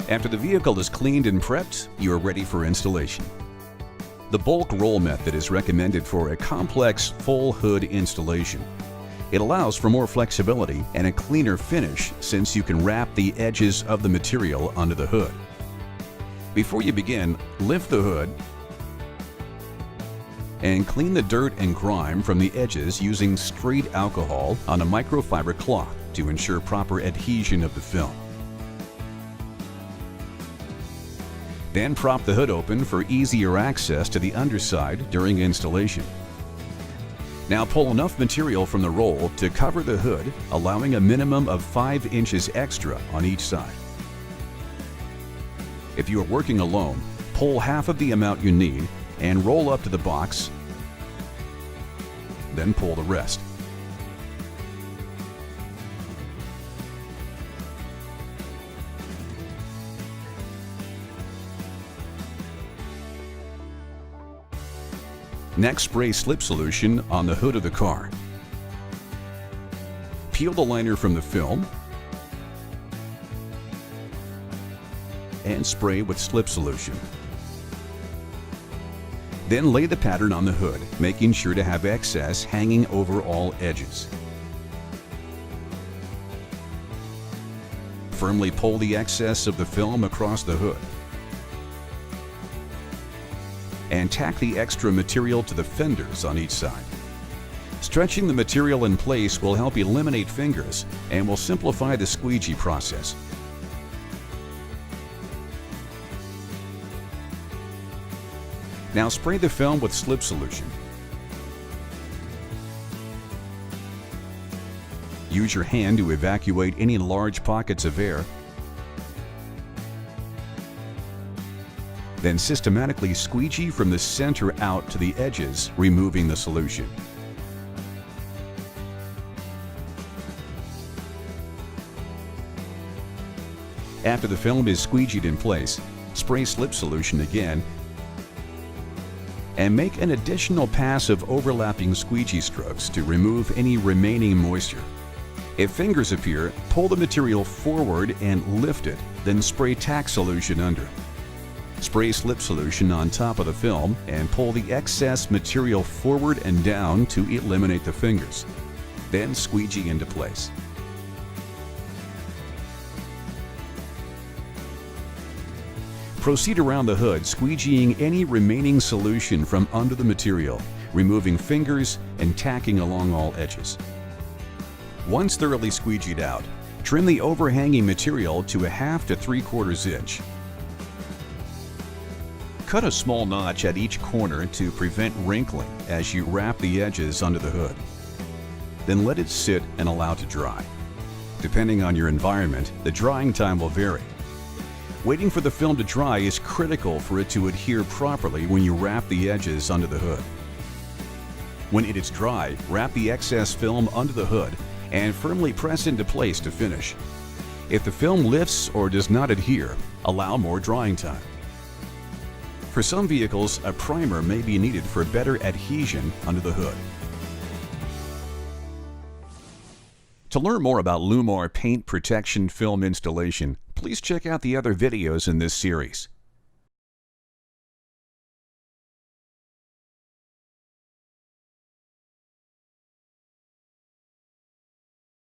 After the vehicle is cleaned and prepped, you are ready for installation. The bulk roll method is recommended for a complex full hood installation. It allows for more flexibility and a cleaner finish since you can wrap the edges of the material under the hood. Before you begin, lift the hood and clean the dirt and grime from the edges using straight alcohol on a microfiber cloth to ensure proper adhesion of the film. Then prop the hood open for easier access to the underside during installation. Now pull enough material from the roll to cover the hood, allowing a minimum of 5 inches extra on each side. If you are working alone, pull half of the amount you need and roll up to the box, then pull the rest. Next, spray slip solution on the hood of the car. Peel the liner from the film and spray with slip solution. Then lay the pattern on the hood, making sure to have excess hanging over all edges. Firmly pull the excess of the film across the hood and tack the extra material to the fenders on each side. Stretching the material in place will help eliminate fingers and will simplify the squeegee process. Now spray the film with slip solution. Use your hand to evacuate any large pockets of air. Then systematically squeegee from the center out to the edges, removing the solution. After the film is squeegeed in place, spray slip solution again and make an additional pass of overlapping squeegee strokes to remove any remaining moisture. If fingers appear, pull the material forward and lift it, then spray tack solution under. Spray slip solution on top of the film and pull the excess material forward and down to eliminate the fingers. Then squeegee into place. Proceed around the hood, squeegeeing any remaining solution from under the material, removing fingers and tacking along all edges. Once thoroughly squeegeed out, trim the overhanging material to 1/2 to 3/4 inch. Cut a small notch at each corner to prevent wrinkling as you wrap the edges under the hood. Then let it sit and allow to dry. Depending on your environment, the drying time will vary. Waiting for the film to dry is critical for it to adhere properly when you wrap the edges under the hood. When it is dry, wrap the excess film under the hood and firmly press into place to finish. If the film lifts or does not adhere, allow more drying time. For some vehicles, a primer may be needed for better adhesion under the hood. To learn more about LLumar paint protection film installation, please check out the other videos in this series.